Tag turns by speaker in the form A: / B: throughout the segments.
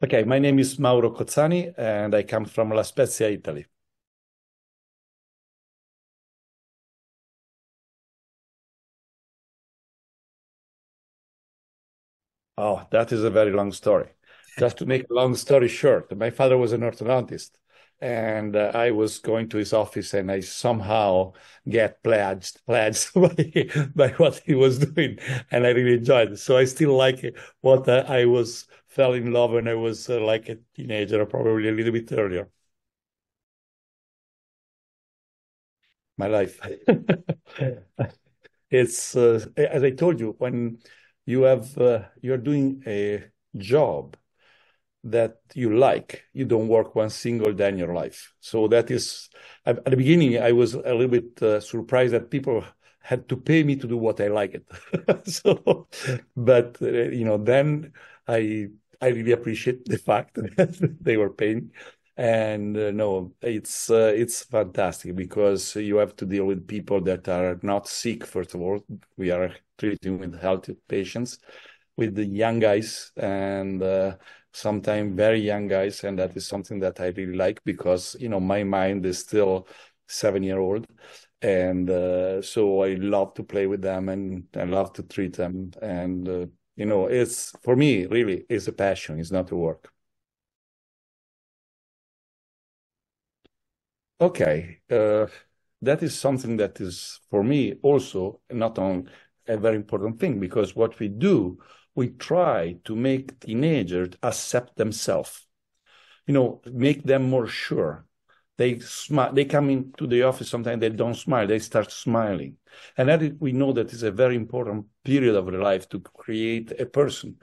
A: Okay, my name is Mauro Cozzani, and I come from La Spezia, Italy. Oh, that is a very long story. Just to make a long story short, my father was an orthodontist, and I was going to his office, and I somehow get pledged by what he was doing, and I really enjoyed it. So I still like it, what I was fell in love when I was like a teenager, or probably a little bit earlier. My life. It's as I told you, when you're doing a job that you like, you don't work one single day in your life. So that is at the beginning, I was a little bit surprised that people had to pay me to do what I like it. So, but then I I really appreciate the fact that they were paying. And no, it's fantastic because you have to deal with people that are not sick. First of all, we are treating with healthy patients, with the young guys, and sometimes very young guys, and that is something that I really like because my mind is still 7 year old, and so I love to play with them and I love to treat them, and it's for me really is a passion. It's not a work. Okay, that is something that is for me also not on a very important thing because what we do, we try to make teenagers accept themselves. Make them more sure. They smile. They come into the office. Sometimes they don't smile. They start smiling, and we know that is a very important period of their life to create a person.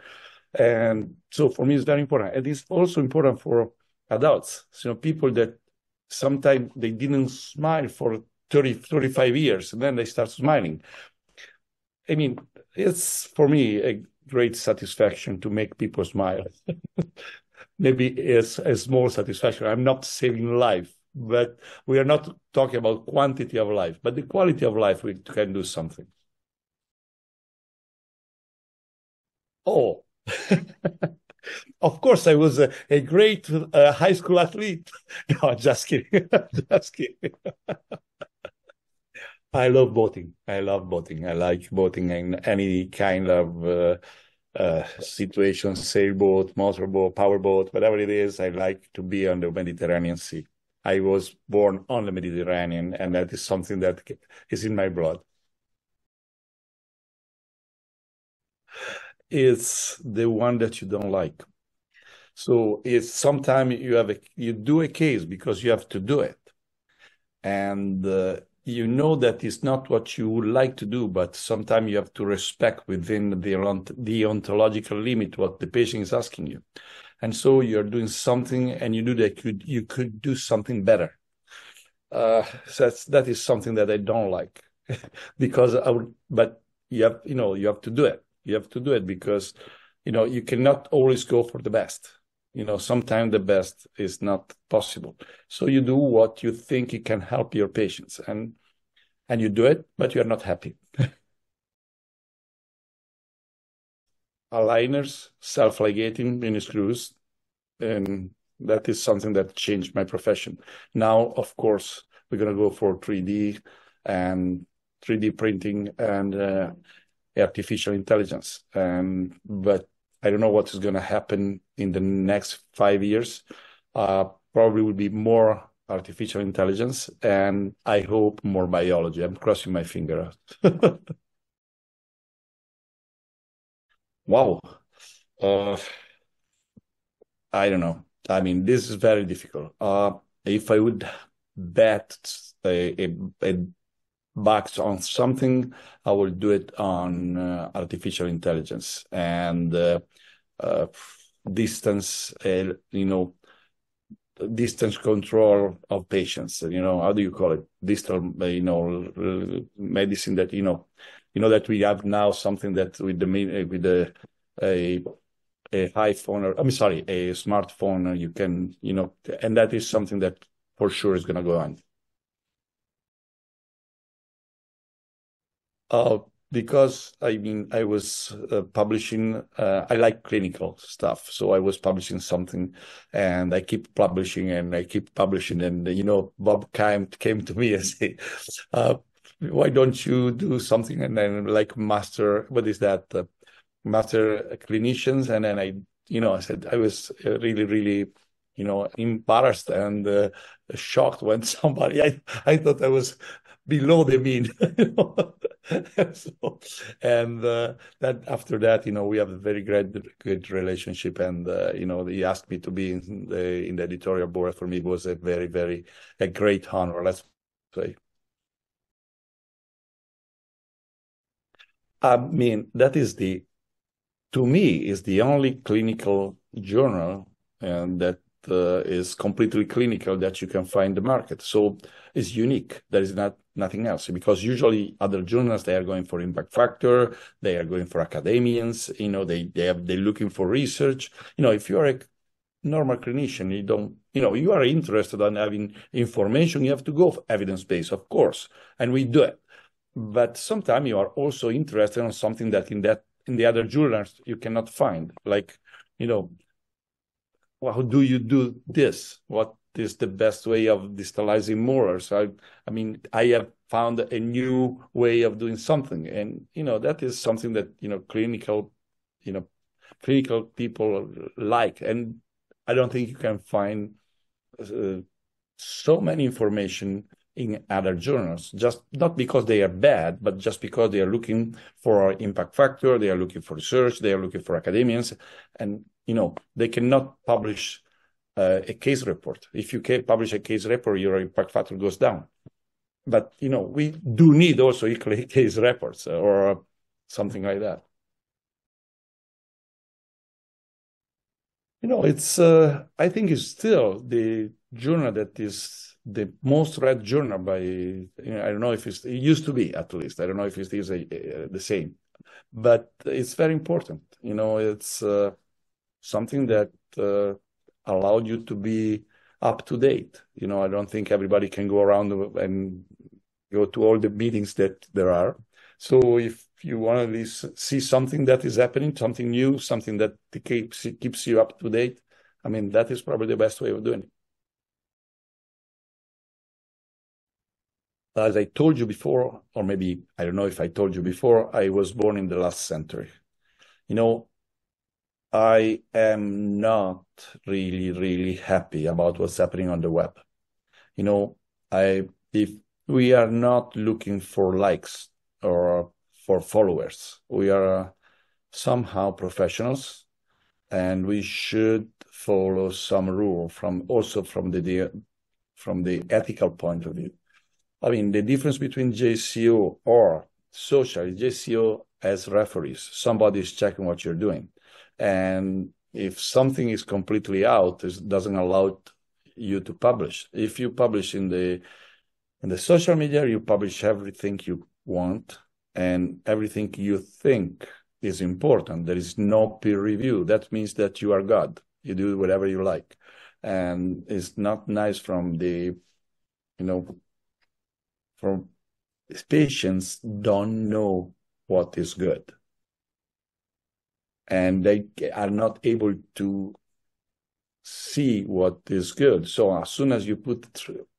A: And so for me, it's very important. And it's also important for adults. People that sometimes they didn't smile for 30, 35 years, and then they start smiling. I mean, it's for me a great satisfaction to make people smile. Maybe it's a small satisfaction. I'm not saving life, but we are not talking about quantity of life, but the quality of life, we can do something. Oh, of course, I was a great high school athlete. No, just kidding. Just kidding. I love boating. I love boating. I like boating in any kind of situation, sailboat, motorboat, powerboat, whatever it is. I like to be on the Mediterranean Sea. I was born on the Mediterranean, and that is something that is in my blood. It's the one that you don't like. So it's sometimes you do a case because you have to do it, and you know that it's not what you would like to do, but sometimes you have to respect within the ontological limit what the patient is asking you. And so you're doing something and you do that you could do something better. So that is something that I don't like because but you have to do it. You have to do it because, you cannot always go for the best. Sometimes the best is not possible. So you do what you think it can help your patients, and you do it, but you are not happy. Aligners, self-ligating mini screws, and that is something that changed my profession. Now, of course, we're going to go for 3D and 3D printing and artificial intelligence. But I don't know what is going to happen in the next 5 years. Probably will be more artificial intelligence, and I hope more biology. I'm crossing my finger. Wow. Uh, I don't know. I mean, this is very difficult. If I would bet a bucks on something, I will do it on artificial intelligence and uh, distance, distance control of patients. How do you call it? Distal, medicine that that we have now something that with the a iPhone or I'm sorry, a smartphone, you can, and that is something that for sure is going to go on. Uh, because I was publishing, I like clinical stuff. So I was publishing something and I keep publishing and I keep publishing. And, Bob came to me and said, why don't you do something? And then like master, what is that? Master clinicians. And then I said, I was really, really, embarrassed and shocked when I thought I was below the mean. So, and that after that, we have a very good relationship. And, he asked me to be in the editorial board. For me, it was a very, very, a great honor, let's say. I mean, to me, is the only clinical journal and that is completely clinical that you can find in the market. So it's unique. There is nothing else, because usually other journals, they are going for impact factor, they are going for academians, they're looking for research. If you are a normal clinician, you are interested in having information, you have to go for evidence-based, of course, and we do it. But sometimes you are also interested in something that in the other journals you cannot find, like, how do you do this? What is the best way of distalizing molars? I I have found a new way of doing something, and that is something that clinical people like, and I don't think you can find so many information in other journals, just not because they are bad, but just because they are looking for impact factor, they are looking for research, they are looking for academians, and they cannot publish a case report. If you can publish a case report, your impact factor goes down. But we do need also case reports or something like that. It's I think it's still the journal that is the most read journal by, I don't know if it used to be, at least. I don't know if it is the same, but it's very important. It's something that allowed you to be up to date. I don't think everybody can go around and go to all the meetings that there are. So if you want to see something that is happening, something new, something that keeps you up to date, that is probably the best way of doing it. As I told you before, or maybe I don't know if I told you before, I was born in the last century. I am not really, really happy about what's happening on the web. If we are not looking for likes or for followers, we are somehow professionals, and we should follow some rule from the ethical point of view. The difference between JCO or social, JCO as referees, somebody is checking what you're doing. And if something is completely out, it doesn't allow you to publish. If you publish in the social media, you publish everything you want and everything you think is important. There is no peer review. That means that you are God. You do whatever you like. And it's not nice from patients don't know what is good. And they are not able to see what is good. So as soon as you put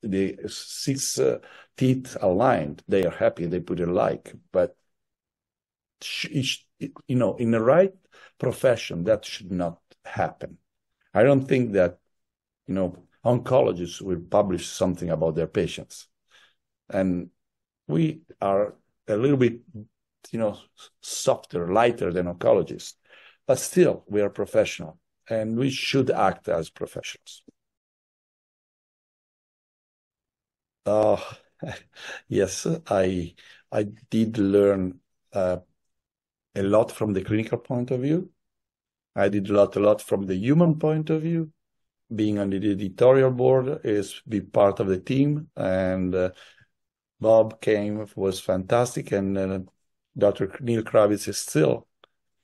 A: the 6 teeth aligned, they are happy, they put a like. But, in the right profession, that should not happen. I don't think that, oncologists will publish something about their patients. And we are a little bit, softer, lighter than oncologists. But still, we are professional, and we should act as professionals. Yes, I did learn a lot from the clinical point of view. I did a lot from the human point of view. Being on the editorial board is be part of the team, and Bob was fantastic, and Dr. Neil Kravitz is still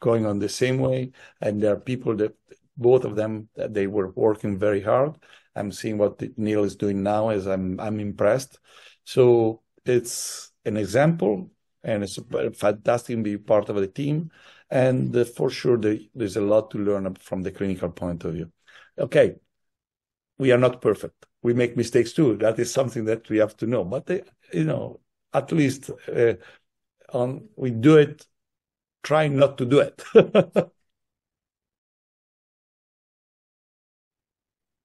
A: going on the same way. And there are people that both of them, they were working very hard. I'm seeing what Neil is doing now, as I'm impressed. So it's an example and it's fantastic to be part of the team. And for sure, there's a lot to learn from the clinical point of view. Okay, we are not perfect. We make mistakes too. That is something that we have to know. But at least we do it, trying not to do it.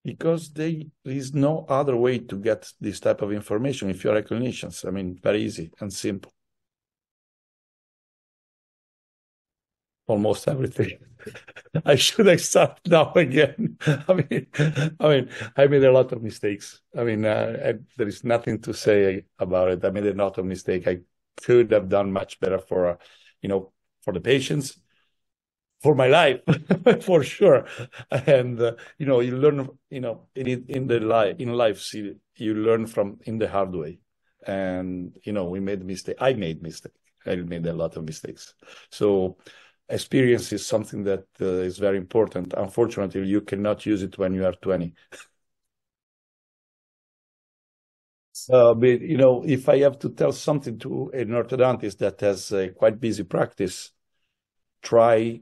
A: Because there is no other way to get this type of information if you're a clinician. I mean, very easy and simple. Almost everything. I should have started now again. I mean, I made a lot of mistakes. I mean, there is nothing to say about it. I made a lot of mistakes. I could have done much better for the patients, for my life, for sure. And you learn, in life, see, you learn from in the hard way. And we made mistakes. I made mistakes. I made a lot of mistakes. So experience is something that is very important. Unfortunately, you cannot use it when you are 20. But if I have to tell something to an orthodontist that has a quite busy practice, try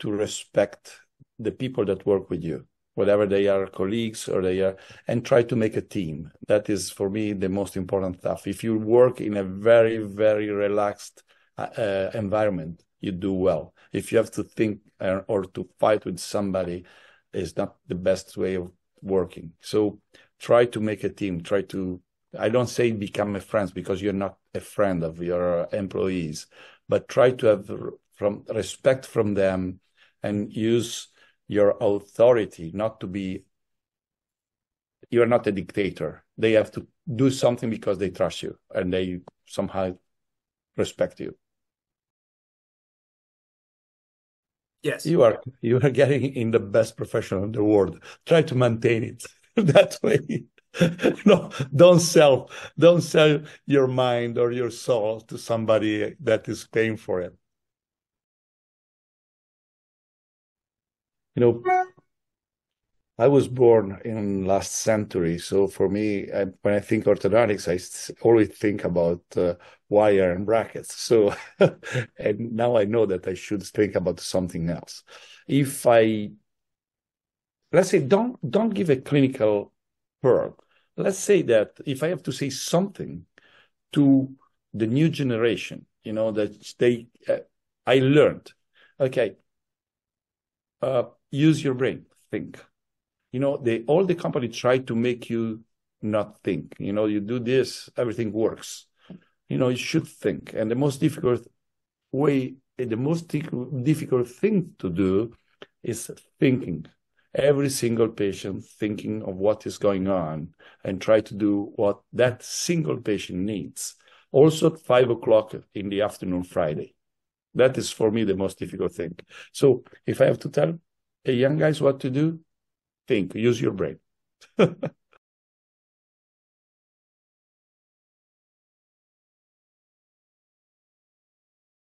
A: to respect the people that work with you, whether they are colleagues or and try to make a team. That is, for me, the most important stuff. If you work in a very, very relaxed environment, you do well. If you have to think or to fight with somebody, it's not the best way of working. So try to make a team. I don't say become a friend, because you're not a friend of your employees, but try to have respect from them and use your authority you're not a dictator. They have to do something because they trust you and they somehow respect you.
B: Yes.
A: You are getting in the best profession in the world. Try to maintain it that way. No, don't sell your mind or your soul to somebody that is paying for it. I was born in last century, so for me, when I think orthodontics, I always think about wire and brackets. So, and now I know that I should think about something else. Let's say, don't give a clinical pearl. Let's say that if I have to say something to the new generation, that I learned, okay, use your brain, think. All the company try to make you not think. You do this, everything works. You should think. And the most difficult thing to do is thinking. Every single patient thinking of what is going on and try to do what that single patient needs. Also at 5:00 in the afternoon, Friday. That is for me the most difficult thing. So if I have to tell young guys what to do, think, use your brain.